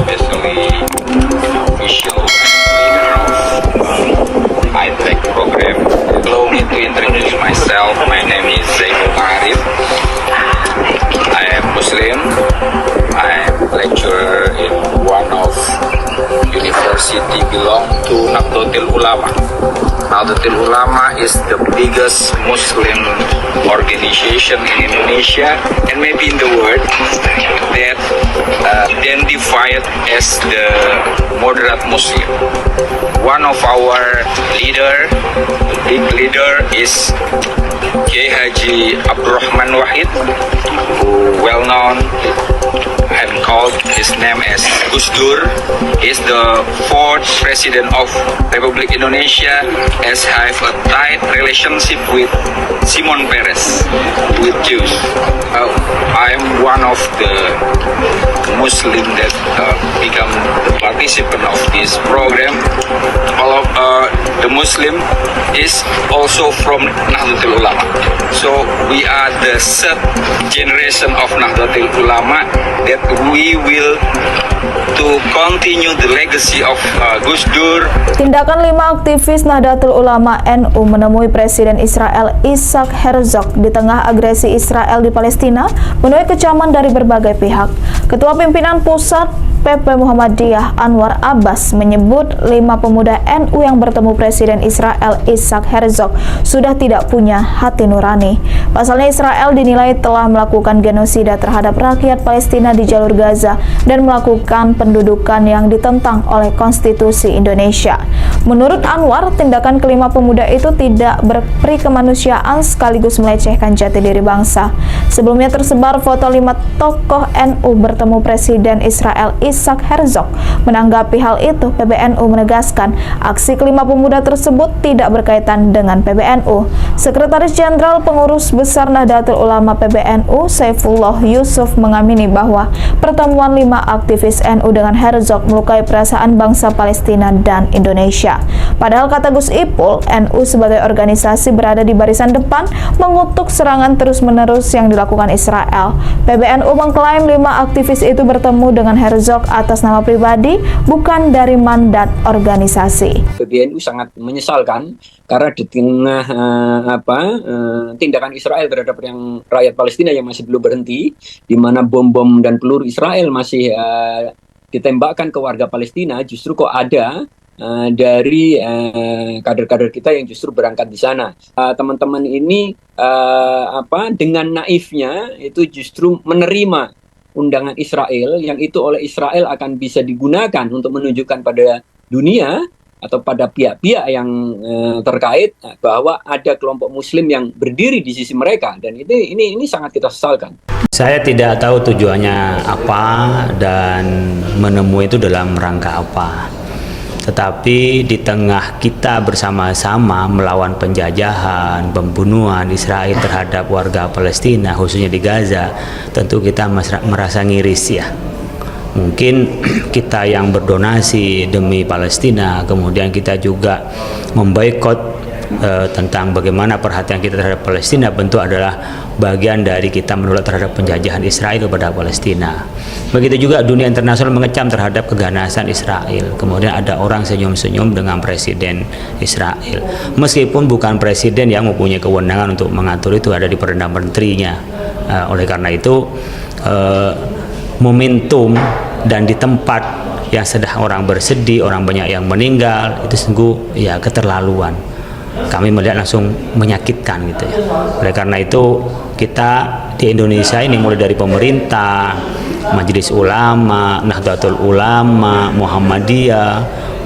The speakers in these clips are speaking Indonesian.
especially official leader of ITEC program. Allow me to introduce myself. My name is Zainul Arif. I am Muslim. I am lecturer in one of university belong to Nahdlatul Ulama. Nahdlatul Ulama is the biggest Muslim organization in Indonesia and maybe in the world that identified as the moderate Muslim. One of our big leader is Kiai Haji Abdurrahman Wahid, who well known and called his name as Gus Dur. Is the fourth president of Republic Indonesia, as have a tight relationship with Simon Peres, with Jews. I am one of the Muslim that become the participant of this program. All of the Muslim is also from Nahdlatul Ulama. So we are the third generation of Nahdlatul Ulama that we will to continue the legacy of Gus Dur. Tindakan 5 aktivis Nahdlatul Ulama NU menemui Presiden Israel Isaac Herzog di tengah agresi Israel di Palestina menuai kecaman dari berbagai pihak. Ketua Pimpinan Pusat PP Muhammadiyah Anwar Abbas menyebut 5 pemuda NU yang bertemu Presiden Israel Isaac Herzog sudah tidak punya hati nurani. Pasalnya Israel dinilai telah melakukan genosida terhadap rakyat Palestina di jalur Gaza dan melakukan pendudukan yang ditentang oleh konstitusi Indonesia. Menurut Anwar, tindakan kelima pemuda itu tidak berperi kemanusiaan sekaligus melecehkan jati diri bangsa. Sebelumnya tersebar foto 5 tokoh NU bertemu Presiden Israel Isaac Herzog. Menanggapi hal itu, PBNU menegaskan aksi kelima pemuda tersebut tidak berkaitan dengan PBNU. Sekretaris Jenderal Pengurus Besar Nahdlatul Ulama PBNU, Saifullah Yusuf, mengamini bahwa pertemuan 5 aktivis NU dengan Herzog melukai perasaan bangsa Palestina dan Indonesia. Padahal kata Gus Ipul, NU sebagai organisasi berada di barisan depan mengutuk serangan terus-menerus yang dilakukan Israel. PBNU mengklaim 5 aktivis itu bertemu dengan Herzog atas nama pribadi, bukan dari mandat organisasi. PBNU sangat menyesalkan karena di tengah tindakan Israel terhadap yang rakyat Palestina yang masih belum berhenti, di mana bom-bom dan peluru Israel masih ditembakkan ke warga Palestina, justru kok ada dari kader-kader kita yang justru berangkat di sana. Teman-teman ini dengan naifnya itu justru menerima undangan Israel yang itu oleh Israel akan bisa digunakan untuk menunjukkan pada dunia atau pada pihak-pihak yang terkait bahwa ada kelompok Muslim yang berdiri di sisi mereka, dan ini sangat kita sesalkan. Saya tidak tahu tujuannya apa dan menemui itu dalam rangka apa. Tetapi di tengah kita bersama-sama melawan penjajahan, pembunuhan Israel terhadap warga Palestina, khususnya di Gaza, tentu kita merasa ngiris ya. Mungkin kita yang berdonasi demi Palestina, kemudian kita juga memboikot tentang bagaimana perhatian kita terhadap Palestina, bentuk adalah bagian dari kita menolak terhadap penjajahan Israel kepada Palestina. Begitu juga dunia internasional mengecam terhadap keganasan Israel. Kemudian ada orang senyum-senyum dengan Presiden Israel, meskipun bukan presiden yang mempunyai kewenangan untuk mengatur itu, ada di Perdana Menterinya. Oleh karena itu momentum dan di tempat yang sedang orang bersedih, orang banyak yang meninggal, itu sungguh ya keterlaluan. Kami melihat langsung menyakitkan gitu ya. Oleh karena itu kita di Indonesia ini mulai dari pemerintah, Majelis Ulama, Nahdlatul Ulama, Muhammadiyah,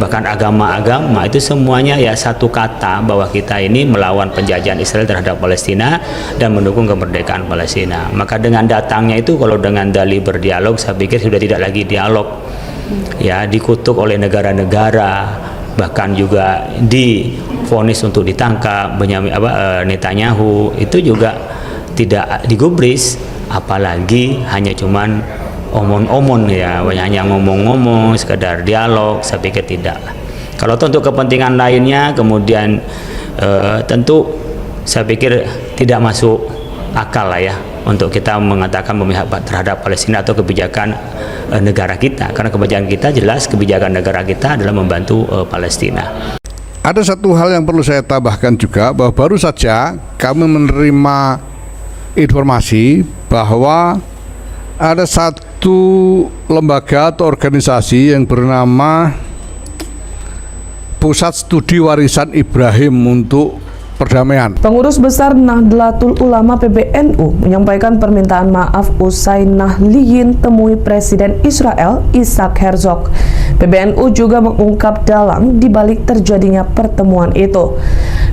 bahkan agama-agama itu semuanya ya satu kata bahwa kita ini melawan penjajahan Israel terhadap Palestina dan mendukung kemerdekaan Palestina. Maka dengan datangnya itu, kalau dengan dalih berdialog, saya pikir sudah tidak lagi dialog. Ya, dikutuk oleh negara-negara, bahkan juga divonis untuk ditangkap. Netanyahu itu juga tidak digubris, apalagi hanya cuman omong-omong ya, hanya ngomong-ngomong sekedar dialog. Saya pikir tidak. Kalau untuk kepentingan lainnya kemudian tentu saya pikir tidak masuk akal lah ya untuk kita mengatakan memihak terhadap Palestina atau kebijakan negara kita, karena kebijakan kita jelas, kebijakan negara kita adalah membantu Palestina. Ada satu hal yang perlu saya tambahkan juga, bahwa baru saja kami menerima informasi bahwa ada satu lembaga atau organisasi yang bernama Pusat Studi Warisan Ibrahim untuk Perdamaian. Pengurus Besar Nahdlatul Ulama PBNU menyampaikan permintaan maaf usai Nahliyin temui Presiden Israel Isaac Herzog. PBNU juga mengungkap dalang di balik terjadinya pertemuan itu.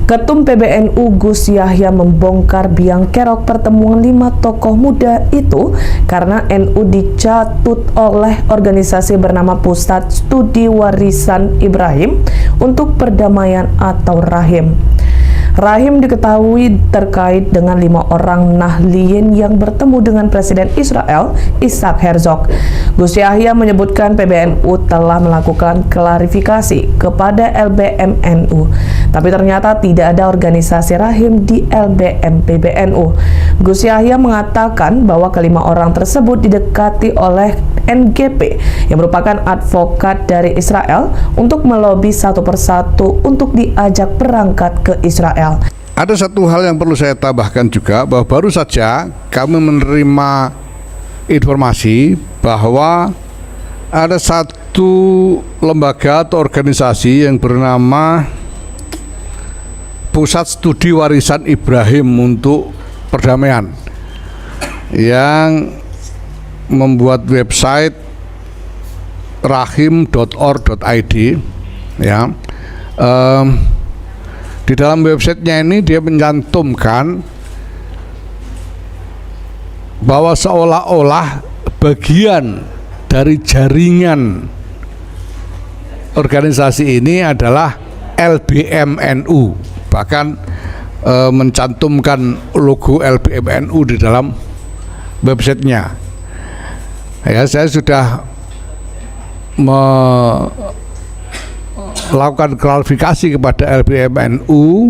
Ketum PBNU Gus Yahya membongkar biang kerok pertemuan 5 tokoh muda itu karena NU dicatut oleh organisasi bernama Pusat Studi Warisan Ibrahim untuk Perdamaian atau Rahim. Rahim diketahui terkait dengan 5 orang Nahliyin yang bertemu dengan Presiden Israel Isaac Herzog. Gus Yahya menyebutkan PBNU telah melakukan klarifikasi kepada LBM-NU, tapi ternyata tidak ada organisasi Rahim di LBM PBNU. Gus Yahya mengatakan bahwa kelima orang tersebut didekati oleh NGP yang merupakan advokat dari Israel untuk melobi satu persatu untuk diajak berangkat ke Israel. Ada satu hal yang perlu saya tambahkan juga, bahwa baru saja kami menerima informasi bahwa ada satu lembaga atau organisasi yang bernama Pusat Studi Warisan Ibrahim untuk Perdamaian yang membuat website rahim.org.id, ya. Di dalam websitenya ini dia mencantumkan bahwa seolah-olah bagian dari jaringan organisasi ini adalah LBM-NU, bahkan mencantumkan logo LBM-NU di dalam websitenya. Ya, saya sudah melakukan klarifikasi kepada LBM-NU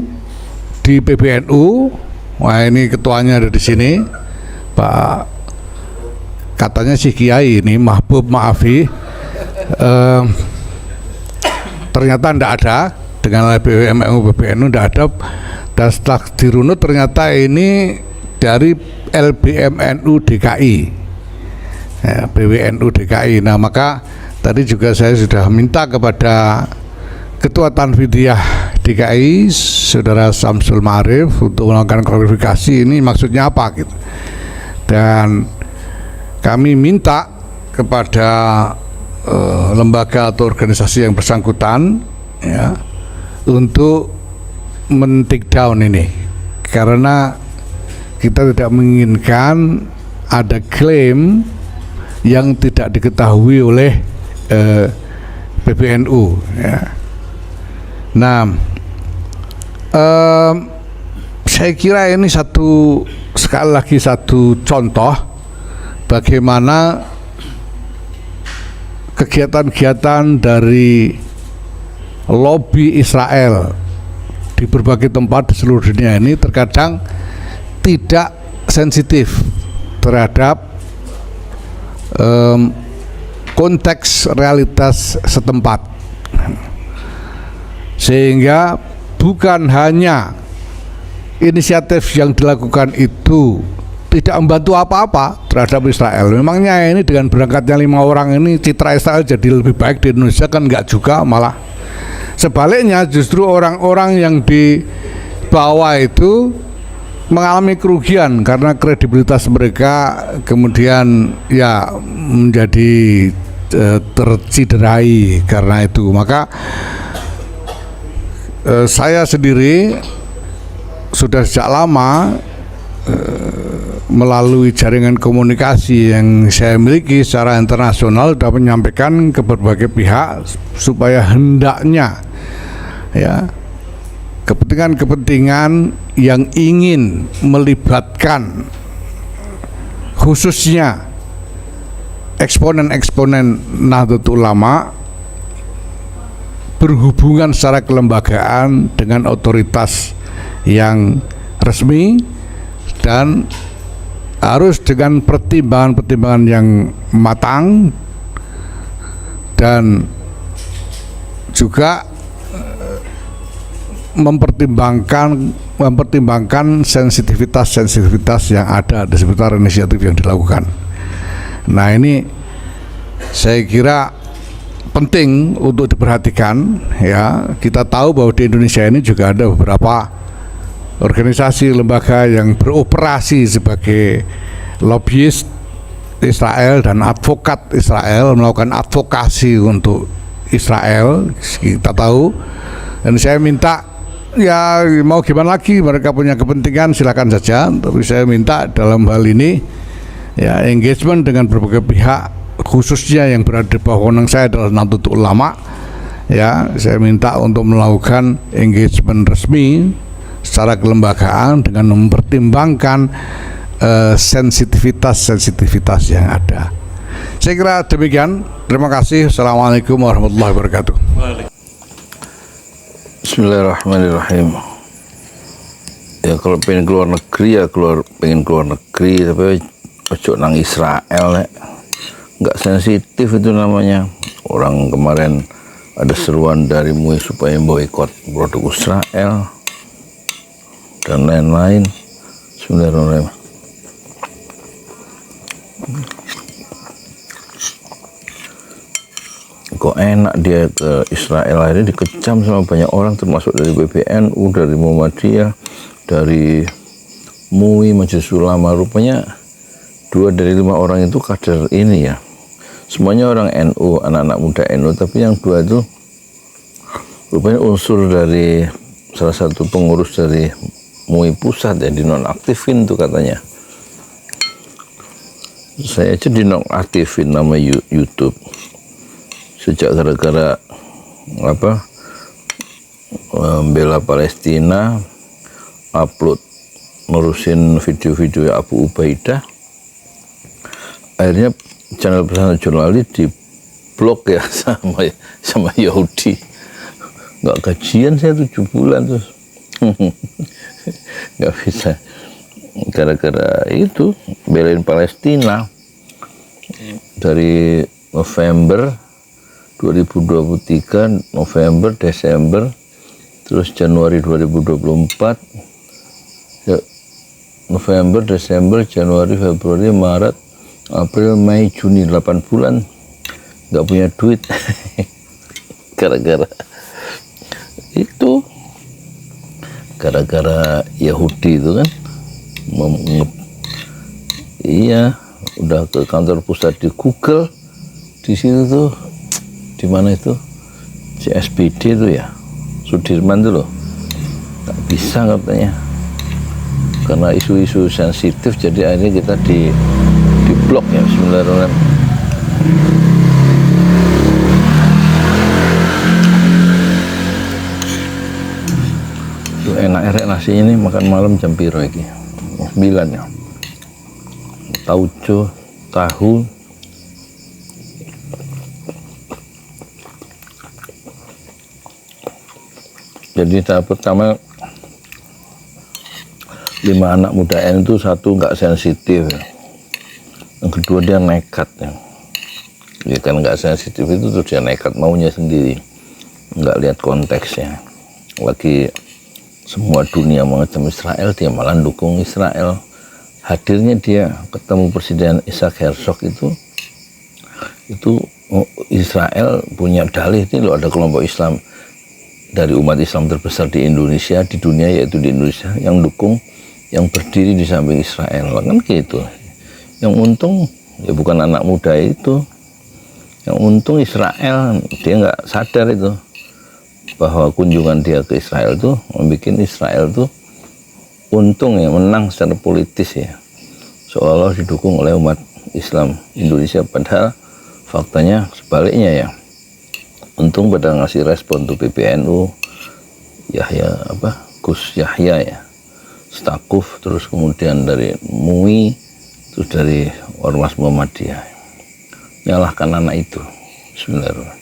di PBNU. Wah, ini ketuanya ada di sini, Pak. Katanya si Kiai ini Mahbub Maafi. Ternyata tidak ada dengan LBM-NU PBNU, tidak ada. Dan setelah dirunut ternyata ini dari LBM-NU DKI, ya, PWNU DKI. Nah, maka tadi juga saya sudah minta kepada Ketua Tanfidiyah DKI, Saudara Samsul Ma'arif, untuk melakukan klarifikasi ini maksudnya apa gitu. Dan kami minta kepada lembaga atau organisasi yang bersangkutan, ya, untuk men-take down ini, karena kita tidak menginginkan ada klaim yang tidak diketahui oleh PBNU, ya. Nah, saya kira ini sekali lagi satu contoh bagaimana kegiatan-kegiatan dari lobby Israel di berbagai tempat di seluruh dunia ini terkadang tidak sensitif terhadap konteks realitas setempat, sehingga bukan hanya inisiatif yang dilakukan itu tidak membantu apa-apa terhadap Israel. Memangnya ini dengan berangkatnya 5 orang ini citra Israel jadi lebih baik di Indonesia? Kan enggak juga, malah sebaliknya justru orang-orang yang di bawah itu mengalami kerugian karena kredibilitas mereka kemudian ya menjadi terciderai karena itu. Maka saya sendiri sudah sejak lama melalui jaringan komunikasi yang saya miliki secara internasional sudah menyampaikan ke berbagai pihak supaya hendaknya, ya, kepentingan-kepentingan yang ingin melibatkan khususnya eksponen-eksponen Nahdlatul Ulama berhubungan secara kelembagaan dengan otoritas yang resmi dan harus dengan pertimbangan-pertimbangan yang matang dan juga mempertimbangkan sensitivitas yang ada di seputar inisiatif yang dilakukan. Nah, ini saya kira penting untuk diperhatikan ya. Kita tahu bahwa di Indonesia ini juga ada beberapa organisasi lembaga yang beroperasi sebagai lobbyist Israel dan advokat Israel, melakukan advokasi untuk Israel, kita tahu. Dan saya minta, ya mau gimana lagi, mereka punya kepentingan silakan saja, tapi saya minta dalam hal ini ya engagement dengan berbagai pihak, khususnya yang berada di bawah wewenang saya adalah Nahdlatul Ulama. Ya, saya minta untuk melakukan engagement resmi secara kelembagaan dengan mempertimbangkan sensitivitas yang ada. Saya kira demikian. Terima kasih. Assalamualaikum warahmatullahi wabarakatuh. Bismillahirrahmanirrahim. Ya kalau pengen keluar negeri ya pengen keluar negeri, tapi ojo nang Israel nggak sensitif itu namanya. Orang kemarin ada seruan dari MUI supaya boikot produk Israel dan lain-lain. Bismillahirrahmanirrahim. Kok enak dia ke Israel, akhirnya dikecam sama banyak orang termasuk dari PBNU, dari Muhammadiyah, dari MUI, Majelis Ulama. Rupanya 2 dari 5 orang itu kader ini ya, semuanya orang NU, anak-anak muda NU, tapi yang 2 itu rupanya unsur dari salah satu pengurus dari MUI pusat ya, dinonaktifin tuh katanya. Saya aja dinonaktifin nama YouTube sejak gara-gara membela Palestina, upload ngurusin video-video Abu Ubaidah. Akhirnya channel Bersama Jurnalis di blok ya sama Yahudi. Nggak gajian saya 7 bulan terus. Nggak bisa. Gara-gara itu belain Palestina dari November 2023, November, Desember, terus Januari 2024, ya, November, Desember, Januari, Februari, Maret, April, Mei, Juni, 8 bulan nggak punya duit gara-gara itu, gara-gara Yahudi itu kan. Iya, udah ke kantor pusat di Google, di situ tuh, di mana itu CSBD itu ya, Sudirman tuh loh, nggak bisa katanya karena isu-isu sensitif, jadi akhirnya kita di blok ya. Bismillahirrahmanirrahim. Tuh enak nasi ini, makan malam jam piro iki? 9 ya. Tauco, tahu. Jadi tahap pertama 5 anak muda N itu 1 nggak sensitif, yang kedua dia nekat ya. Dia kan nggak sensitif itu terus dia nekat maunya sendiri, nggak lihat konteksnya. Lagi semua dunia mengecam Israel, dia malah dukung Israel. Hadirnya dia ketemu Presiden Isaac Herzog itu Israel punya dalih, ini loh ada kelompok Islam dari umat Islam terbesar di Indonesia, di dunia, yaitu di Indonesia, yang dukung, yang berdiri di samping Israel, kan gitu. Yang untung ya bukan anak muda itu, yang untung Israel, dia nggak sadar itu bahwa kunjungan dia ke Israel tuh membuat Israel tuh untung ya, menang secara politis ya, seolah didukung oleh umat Islam Indonesia, padahal faktanya sebaliknya ya. Untung pada ngasih respon tuh PBNU, Gus Yahya ya, Stakuf, terus kemudian dari MUI, terus dari Ormas Muhammadiyah, nyalahkan anak itu. Bismillahirrahmanirrahim.